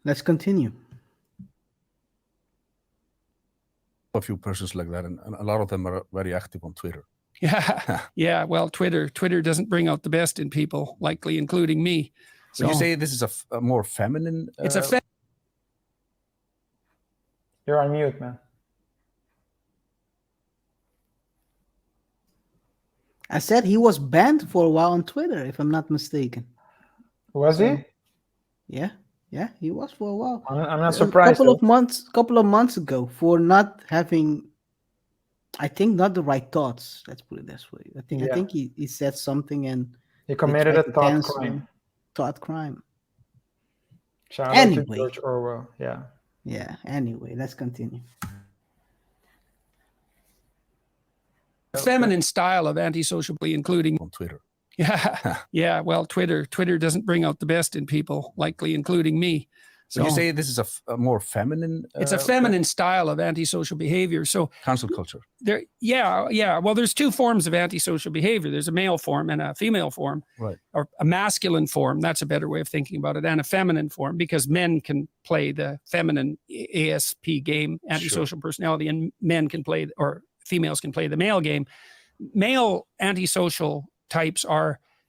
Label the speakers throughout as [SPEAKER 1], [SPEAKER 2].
[SPEAKER 1] Let's continue.
[SPEAKER 2] A few persons like that, and a lot of them are very active on Twitter.
[SPEAKER 3] Yeah, yeah. Well, Twitter doesn't bring out the best in people, likely including me.
[SPEAKER 2] So you say this is a more feminine.
[SPEAKER 3] It's a.
[SPEAKER 4] You're on mute, man.
[SPEAKER 1] I said he was banned for a while on Twitter, if I'm not mistaken.
[SPEAKER 4] Was he?
[SPEAKER 1] Yeah, he was for a while.
[SPEAKER 4] I'm not surprised.
[SPEAKER 1] Couple of months ago for not having, I think, not the right thoughts. Let's put it this way. I think he said something and
[SPEAKER 4] he committed a thought crime.
[SPEAKER 1] Thought crime.
[SPEAKER 4] Shout out to George Orwell. Yeah.
[SPEAKER 1] Yeah. Anyway, let's continue.
[SPEAKER 3] Feminine style of antisocially, including
[SPEAKER 2] on Twitter.
[SPEAKER 3] Yeah, yeah. Well, Twitter doesn't bring out the best in people, likely including me.
[SPEAKER 2] So you say this is a more feminine.
[SPEAKER 3] It's a feminine style of antisocial behavior. So
[SPEAKER 2] cancel culture.
[SPEAKER 3] Yeah. Well, there's two forms of antisocial behavior. There's a male form and a female form,
[SPEAKER 2] right?
[SPEAKER 3] Or a masculine form. That's a better way of thinking about it, and a feminine form, because men can play the feminine ASP game, antisocial personality, and men can play, or females can play the male game. Male antisocial types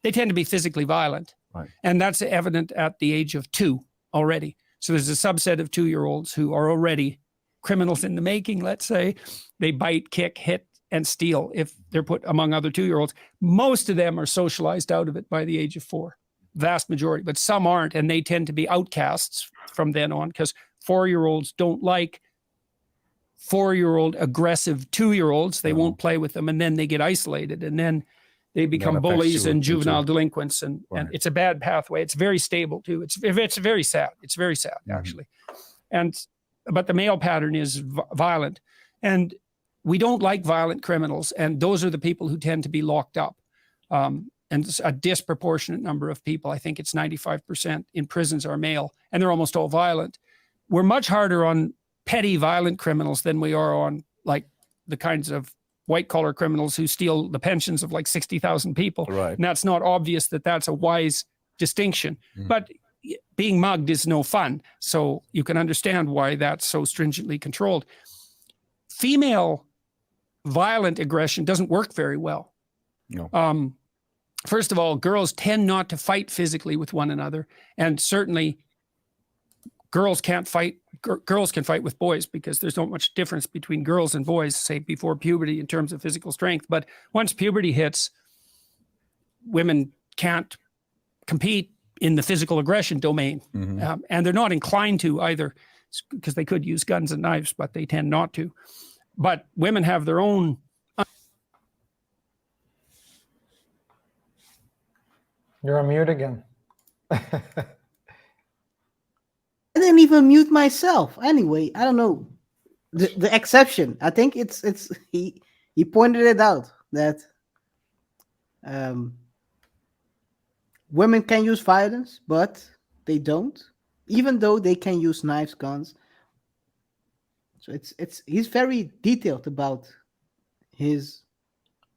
[SPEAKER 3] they tend to be physically violent,
[SPEAKER 2] right?
[SPEAKER 3] And that's evident at the age of 2 already. So there's a subset of 2-year-olds who are already criminals in the making, let's say. They bite, kick, hit, and steal if they're put among other 2-year-olds. Most of them are socialized out of it by the age of 4, vast majority, but some aren't, and they tend to be outcasts from then on, because 4-year-olds don't like 4-year-old aggressive 2-year-olds. They won't play with them, and then they get isolated, and then they become bullies and juvenile delinquents, and it's a bad pathway. It's very stable too. It's very sad. It's very sad, actually. But the male pattern is violent, and we don't like violent criminals, and those are the people who tend to be locked up. And a disproportionate number of people, I think it's 95% in prisons, are male, and they're almost all violent. We're much harder on petty violent criminals than we are on like the kinds of white-collar criminals who steal the pensions of like 60,000 people.
[SPEAKER 2] Right.
[SPEAKER 3] And that's not obvious that that's a wise distinction. But being mugged is no fun. So you can understand why that's so stringently controlled. Female violent aggression doesn't work very well.
[SPEAKER 2] No.
[SPEAKER 3] First of all, girls tend not to fight physically with one another. And certainly girls can fight with boys, because there's not much difference between girls and boys, say, before puberty in terms of physical strength. But once puberty hits, women can't compete in the physical aggression domain. And they're not inclined to either, because they could use guns and knives, but they tend not to. But women have their own.
[SPEAKER 4] You're on mute again.
[SPEAKER 1] I didn't even mute myself. Anyway, I don't know. The exception, I think it's he pointed it out that women can use violence, but they don't, even though they can use knives, guns. So he's very detailed about his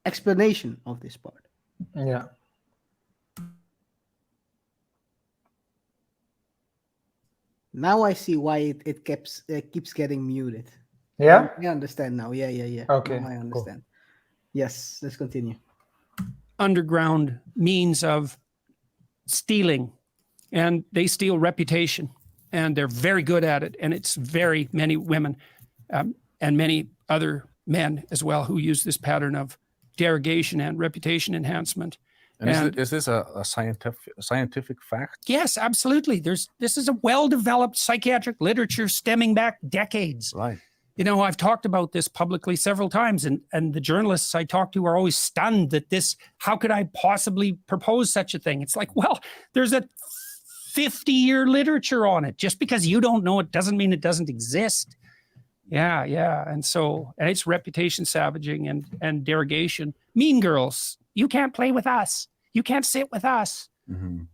[SPEAKER 1] explanation of this part.
[SPEAKER 4] Yeah.
[SPEAKER 1] Now I see why it keeps getting muted.
[SPEAKER 4] Yeah?
[SPEAKER 1] I understand now. Yeah.
[SPEAKER 4] Okay.
[SPEAKER 1] Now I understand. Cool. Yes, let's continue.
[SPEAKER 3] Underground means of stealing, and they steal reputation, and they're very good at it. And it's very many women and many other men as well who use this pattern of derogation and reputation enhancement.
[SPEAKER 2] And is this a scientific fact?
[SPEAKER 3] Yes, absolutely. This is a well-developed psychiatric literature stemming back decades.
[SPEAKER 2] Right.
[SPEAKER 3] You know, I've talked about this publicly several times, and the journalists I talk to are always stunned that how could I possibly propose such a thing? It's like, well, there's a 50-year literature on it. Just because you don't know it doesn't mean it doesn't exist. Yeah. And it's reputation savaging and derogation. Mean girls. You can't play with us. You can't sit with us.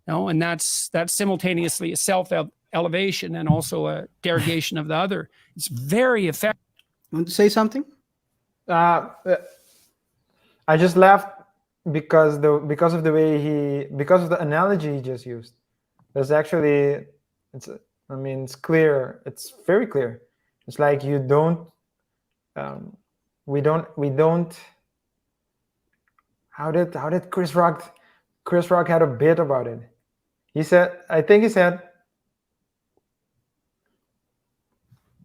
[SPEAKER 3] No, and that's simultaneously a self-elevation and also a derogation of the other. It's very effective.
[SPEAKER 1] You want to say something?
[SPEAKER 4] I just laughed because of the analogy he just used. There's actually, it's I mean, it's clear. It's very clear. It's like you don't. We don't. How did Chris Rock? Chris Rock had a bit about it. He said, I think he said,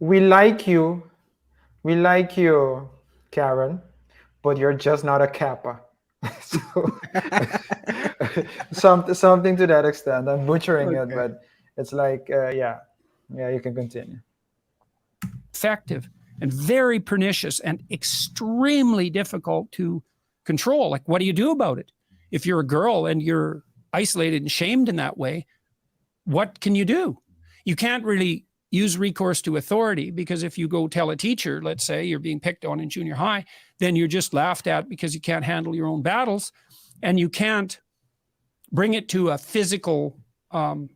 [SPEAKER 4] we like you, Karen, but you're just not a Kappa. So something to that extent. I'm butchering it,
[SPEAKER 1] Okay.
[SPEAKER 4] but it's like, yeah, you can continue.
[SPEAKER 3] Effective and very pernicious and extremely difficult to control. Like, what do you do about it? If you're a girl and you're isolated and shamed in that way, what can you do? You can't really use recourse to authority, because if you go tell a teacher, let's say you're being picked on in junior high, then you're just laughed at because you can't handle your own battles, and you can't bring it to a physical, to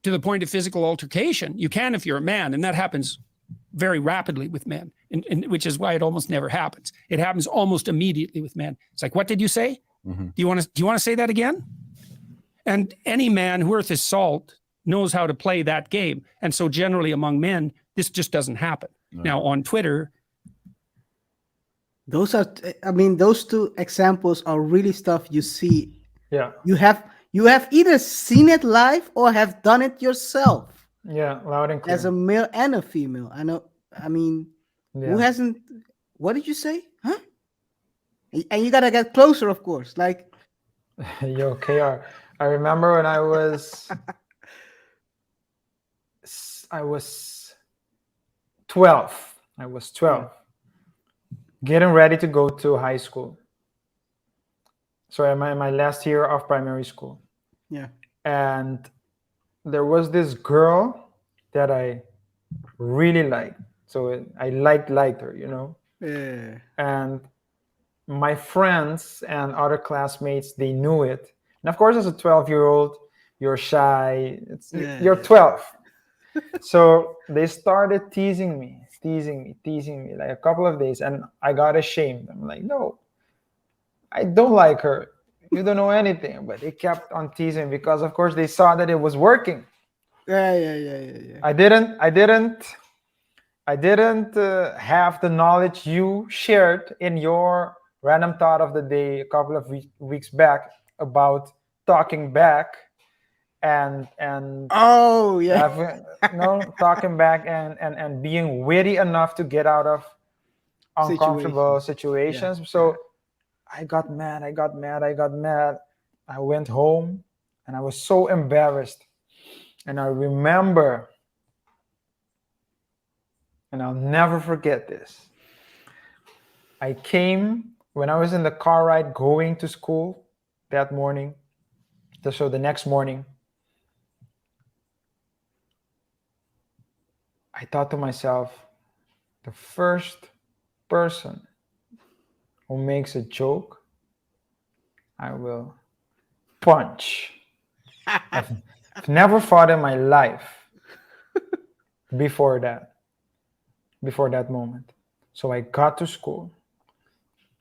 [SPEAKER 3] the point of physical altercation. You can if you're a man, and that happens very rapidly with men, and which is why it almost never happens. It happens almost immediately with men. It's like, what did you say?
[SPEAKER 2] Mm-hmm.
[SPEAKER 3] Do you want to say that again? And any man worth his salt knows how to play that game. And so generally among men, this just doesn't happen.
[SPEAKER 2] No.
[SPEAKER 3] Now on Twitter,
[SPEAKER 1] Those are, I mean, those two examples are really stuff you see.
[SPEAKER 4] Yeah,
[SPEAKER 1] You have either seen it live or have done it yourself
[SPEAKER 4] yeah, loud and clear.
[SPEAKER 1] as a male and a female. I know. I mean,
[SPEAKER 4] Yeah.
[SPEAKER 1] who hasn't? What did you say? Huh? And you gotta get closer, of course. Like,
[SPEAKER 4] Yo, KR. I remember when I was 12. I was 12. Getting ready to go to high school. So I'm in my last year of primary school.
[SPEAKER 1] yeah,
[SPEAKER 4] And there was this girl that I really liked. So I liked her, you know.
[SPEAKER 1] yeah.
[SPEAKER 4] And my friends and other classmates, they knew it. And of course, as a 12-year-old, you're shy. You're 12. So they started teasing me like a couple of days, and I got ashamed. I'm like, no, I don't like her. You don't know anything. But they kept on teasing because, of course, they saw that it was working.
[SPEAKER 1] Yeah.
[SPEAKER 4] I didn't have the knowledge you shared in your random thought of the day a couple of weeks back about talking back and
[SPEAKER 1] Oh yeah.
[SPEAKER 4] talking back and being witty enough to get out of uncomfortable situations.
[SPEAKER 1] Yeah.
[SPEAKER 4] So I got mad. I went home and I was so embarrassed. And I remember, and I'll never forget this. I came when I was in the car ride going to school that morning. So the next morning, I thought to myself, the first person who makes a joke, I will punch. I've never fought in my life before that moment. So I got to school,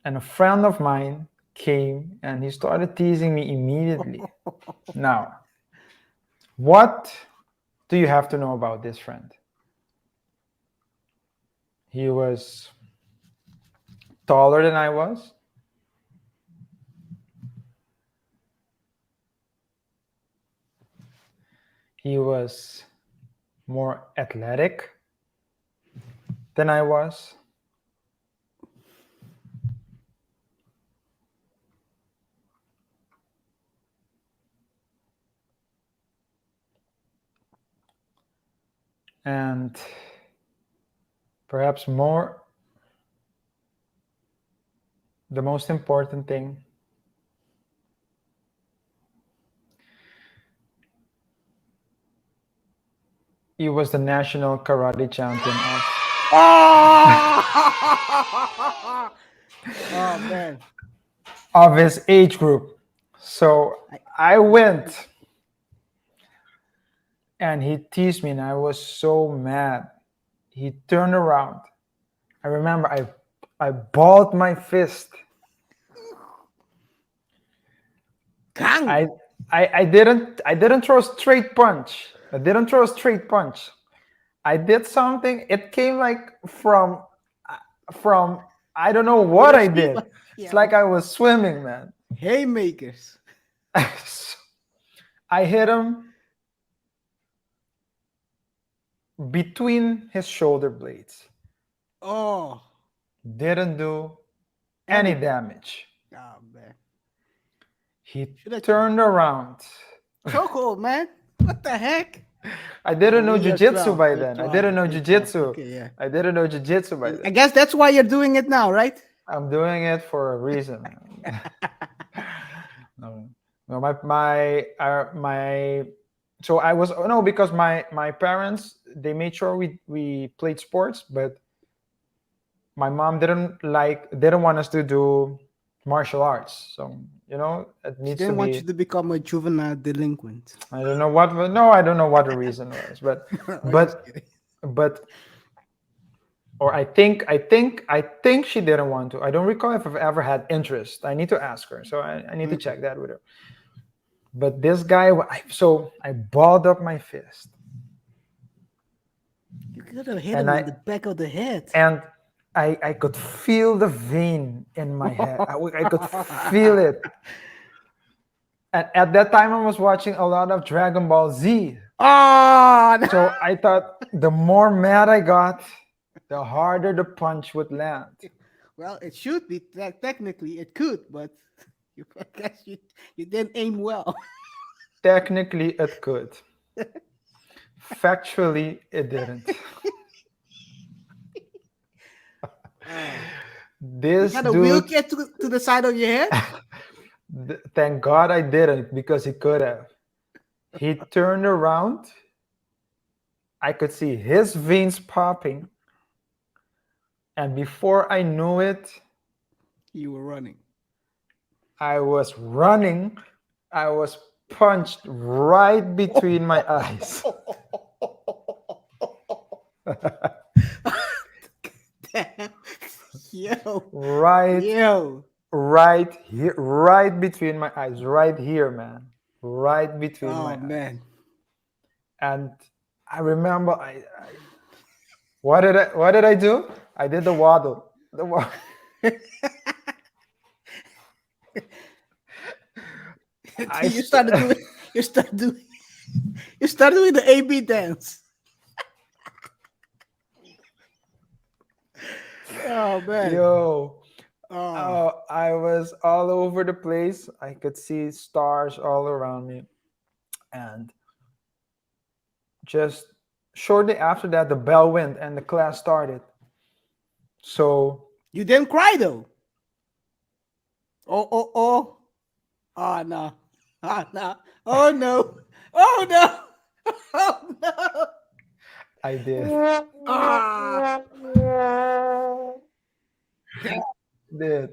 [SPEAKER 4] and a friend of mine came and he started teasing me immediately. Now, what do you have to know about this friend? He was taller than I was. He was more athletic than I was. And perhaps the most important thing, he was the national karate champion
[SPEAKER 1] Oh man.
[SPEAKER 4] of his age group. So I went and he teased me and I was so mad. He turned around. I remember I balled my fist.
[SPEAKER 1] Gang.
[SPEAKER 4] I didn't throw a straight punch. I didn't throw a straight punch. I did something. It came like from I don't know what I did. It's like I was swimming, man.
[SPEAKER 1] haymakers.
[SPEAKER 4] I hit him between his shoulder blades.
[SPEAKER 1] Oh,
[SPEAKER 4] Didn't do any damage.
[SPEAKER 1] oh man.
[SPEAKER 4] He
[SPEAKER 1] Should've-
[SPEAKER 4] turned around.
[SPEAKER 1] Chokehold, man. What the heck?
[SPEAKER 4] I didn't know
[SPEAKER 1] You're
[SPEAKER 4] jujitsu
[SPEAKER 1] 12,
[SPEAKER 4] by
[SPEAKER 1] you're
[SPEAKER 4] then. I
[SPEAKER 1] 12,
[SPEAKER 4] didn't know
[SPEAKER 1] you're 12.
[SPEAKER 4] jujitsu.
[SPEAKER 1] Okay, yeah.
[SPEAKER 4] I didn't know jujitsu by
[SPEAKER 1] I
[SPEAKER 4] then.
[SPEAKER 1] guess that's why you're doing it now, right?
[SPEAKER 4] I'm doing it for a reason. No, my so I was no because my parents, they made sure we played sports, but my mom didn't want us to do martial arts. So it
[SPEAKER 1] She
[SPEAKER 4] needs to
[SPEAKER 1] didn't want
[SPEAKER 4] be.
[SPEAKER 1] you to become a juvenile delinquent.
[SPEAKER 4] I don't know what. No, I don't know what the reason was, but
[SPEAKER 1] I'm
[SPEAKER 4] but
[SPEAKER 1] just kidding.
[SPEAKER 4] but or I think she didn't want to. I don't recall if I've ever had interest. I need to ask her, so I need to check that with her. But this guy, so I balled up my fist,
[SPEAKER 1] You could have hit
[SPEAKER 4] And
[SPEAKER 1] him
[SPEAKER 4] I-
[SPEAKER 1] in the back of the head.
[SPEAKER 4] and I could feel the vein in my head. I could feel it. And at that time, I was watching a lot of Dragon Ball Z.
[SPEAKER 1] Oh, no.
[SPEAKER 4] So I thought the more mad I got, the harder the punch would land.
[SPEAKER 1] Well, it should be. Technically, it could, but I guess you didn't aim well.
[SPEAKER 4] Technically, it could. Factually, it didn't. This
[SPEAKER 1] Got a
[SPEAKER 4] dude,
[SPEAKER 1] wheelchair to the side of your head?
[SPEAKER 4] thank God I didn't, because he could have. He turned around. I could see his veins popping. And before I knew it,
[SPEAKER 1] You were running.
[SPEAKER 4] I was running. I was punched right between my eyes.
[SPEAKER 1] Damn. Yo.
[SPEAKER 4] Right,
[SPEAKER 1] Yo.
[SPEAKER 4] right here, right between my eyes, right here, man, right between my
[SPEAKER 1] Oh,
[SPEAKER 4] eyes.
[SPEAKER 1] man.
[SPEAKER 4] And I remember, what did I do? I did the waddle. The waddle.
[SPEAKER 1] You started doing the AB dance. Oh man.
[SPEAKER 4] Yo,
[SPEAKER 1] Oh.
[SPEAKER 4] I was all over the place. I could see stars all around me. And just shortly after that, the bell went and the class started. So
[SPEAKER 1] You didn't cry though. Oh. Oh no. Oh no. Oh no. Oh no. Oh no.
[SPEAKER 4] I did.
[SPEAKER 1] Ah.
[SPEAKER 4] Did.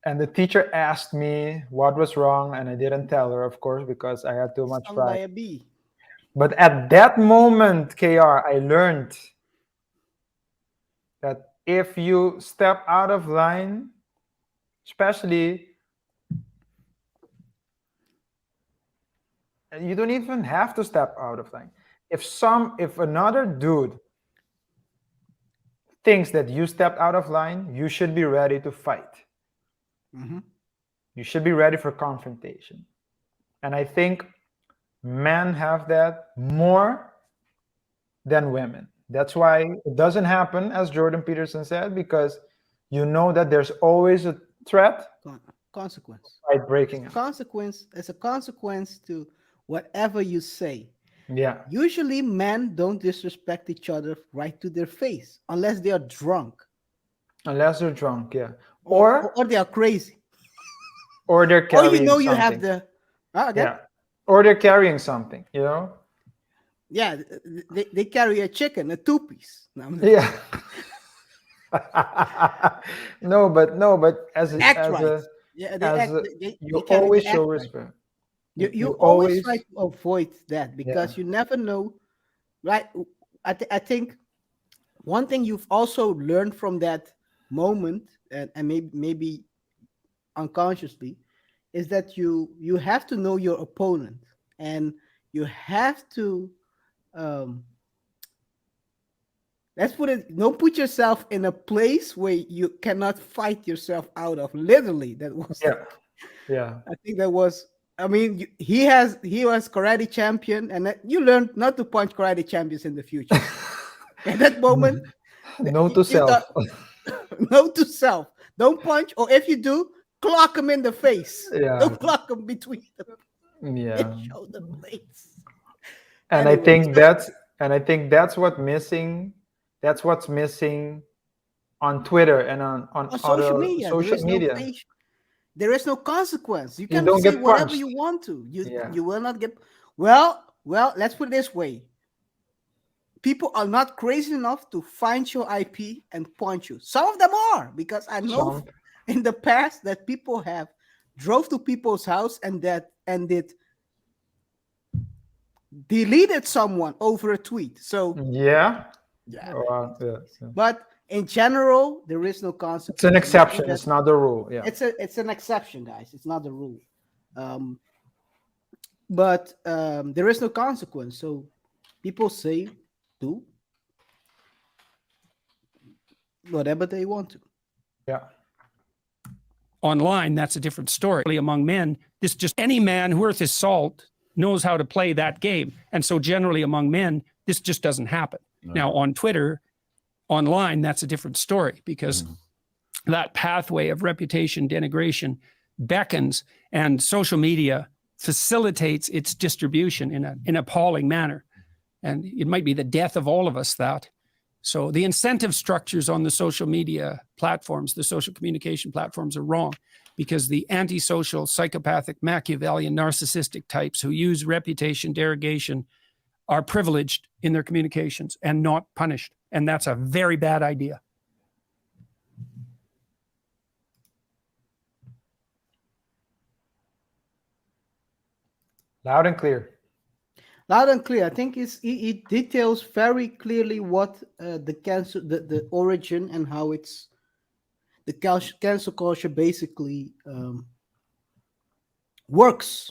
[SPEAKER 4] And the teacher asked me what was wrong, and I didn't tell her, of course, because I had too much
[SPEAKER 1] Stung by
[SPEAKER 4] pride.
[SPEAKER 1] a bee.
[SPEAKER 4] But at that moment, KR, I learned that if you step out of line, especially, you don't even have to step out of line. If another dude thinks that you stepped out of line, you should be ready to fight.
[SPEAKER 1] Mm-hmm.
[SPEAKER 4] You should be ready for confrontation. And I think men have that more than women. That's why it doesn't happen, as Jordan Peterson said, because you know that there's always a threat
[SPEAKER 1] Consequence.
[SPEAKER 4] by breaking out.
[SPEAKER 1] Consequence is a consequence to whatever you say.
[SPEAKER 4] Yeah.
[SPEAKER 1] Usually, men don't disrespect each other right to their face unless they are drunk
[SPEAKER 4] Unless they're drunk, yeah. Or
[SPEAKER 1] they are crazy.
[SPEAKER 4] or they're
[SPEAKER 1] Or
[SPEAKER 4] carrying
[SPEAKER 1] you know you
[SPEAKER 4] something.
[SPEAKER 1] have the
[SPEAKER 4] Yeah. Or they're carrying something,
[SPEAKER 1] yeah, they carry a chicken, a two-piece. No,
[SPEAKER 4] Yeah. no, but as
[SPEAKER 1] act
[SPEAKER 4] as
[SPEAKER 1] right.
[SPEAKER 4] a
[SPEAKER 1] Yeah,
[SPEAKER 4] you
[SPEAKER 1] carry
[SPEAKER 4] always
[SPEAKER 1] the
[SPEAKER 4] show
[SPEAKER 1] act right.
[SPEAKER 4] respect.
[SPEAKER 1] You always try to avoid that because you never know, right? I think one thing you've also learned from that moment, and maybe unconsciously, is that you have to know your opponent, and you have to let's put it, don't put yourself in a place where you cannot fight yourself out of. Literally, that was
[SPEAKER 4] Yeah.
[SPEAKER 1] I think that was. I mean, he was karate champion, and you learn not to punch karate champions in the future. At that moment,
[SPEAKER 4] No to
[SPEAKER 1] you
[SPEAKER 4] self.
[SPEAKER 1] no to self. Don't punch, or if you do, clock him in the face.
[SPEAKER 4] Yeah.
[SPEAKER 1] Don't clock him between the
[SPEAKER 4] Yeah.
[SPEAKER 1] shoulder blades.
[SPEAKER 4] And I
[SPEAKER 1] Anyway,
[SPEAKER 4] think that's what's missing. That's what's missing on Twitter and on
[SPEAKER 1] on social
[SPEAKER 4] other
[SPEAKER 1] media, there
[SPEAKER 4] social
[SPEAKER 1] is no
[SPEAKER 4] media.
[SPEAKER 1] there is no consequence. You can
[SPEAKER 4] don't
[SPEAKER 1] say
[SPEAKER 4] get
[SPEAKER 1] whatever
[SPEAKER 4] punched.
[SPEAKER 1] you want to.
[SPEAKER 4] Yeah.
[SPEAKER 1] You will not get. Well, let's put it this way. People are not crazy enough to find your IP and punch you. Some of them are, because I know
[SPEAKER 4] Some-
[SPEAKER 1] in the past that people have drove to people's house and it deleted someone over a tweet. So
[SPEAKER 4] Yeah.
[SPEAKER 1] yeah,
[SPEAKER 4] Yeah.
[SPEAKER 1] but in general, there is no consequence.
[SPEAKER 4] It's an exception. It's not the rule. Yeah.
[SPEAKER 1] It's an exception, guys. It's not the rule. But there is no consequence. So people say do whatever they want to.
[SPEAKER 4] Yeah.
[SPEAKER 3] Online, that's a different story. Among men, this just any man worth his salt knows how to play that game. And so generally among men, this just doesn't happen.
[SPEAKER 2] No.
[SPEAKER 3] Now on Twitter, online, that's a different story, because that pathway of reputation denigration beckons, and social media facilitates its distribution in an appalling manner. And it might be the death of all of us that. So the incentive structures on the social media platforms, the social communication platforms, are wrong, because the antisocial, psychopathic, Machiavellian, narcissistic types who use reputation derogation are privileged in their communications and not punished. And that's a very bad idea.
[SPEAKER 4] Loud and clear.
[SPEAKER 1] Loud and clear. I think it details very clearly what the origin and how it's the cancel culture basically works.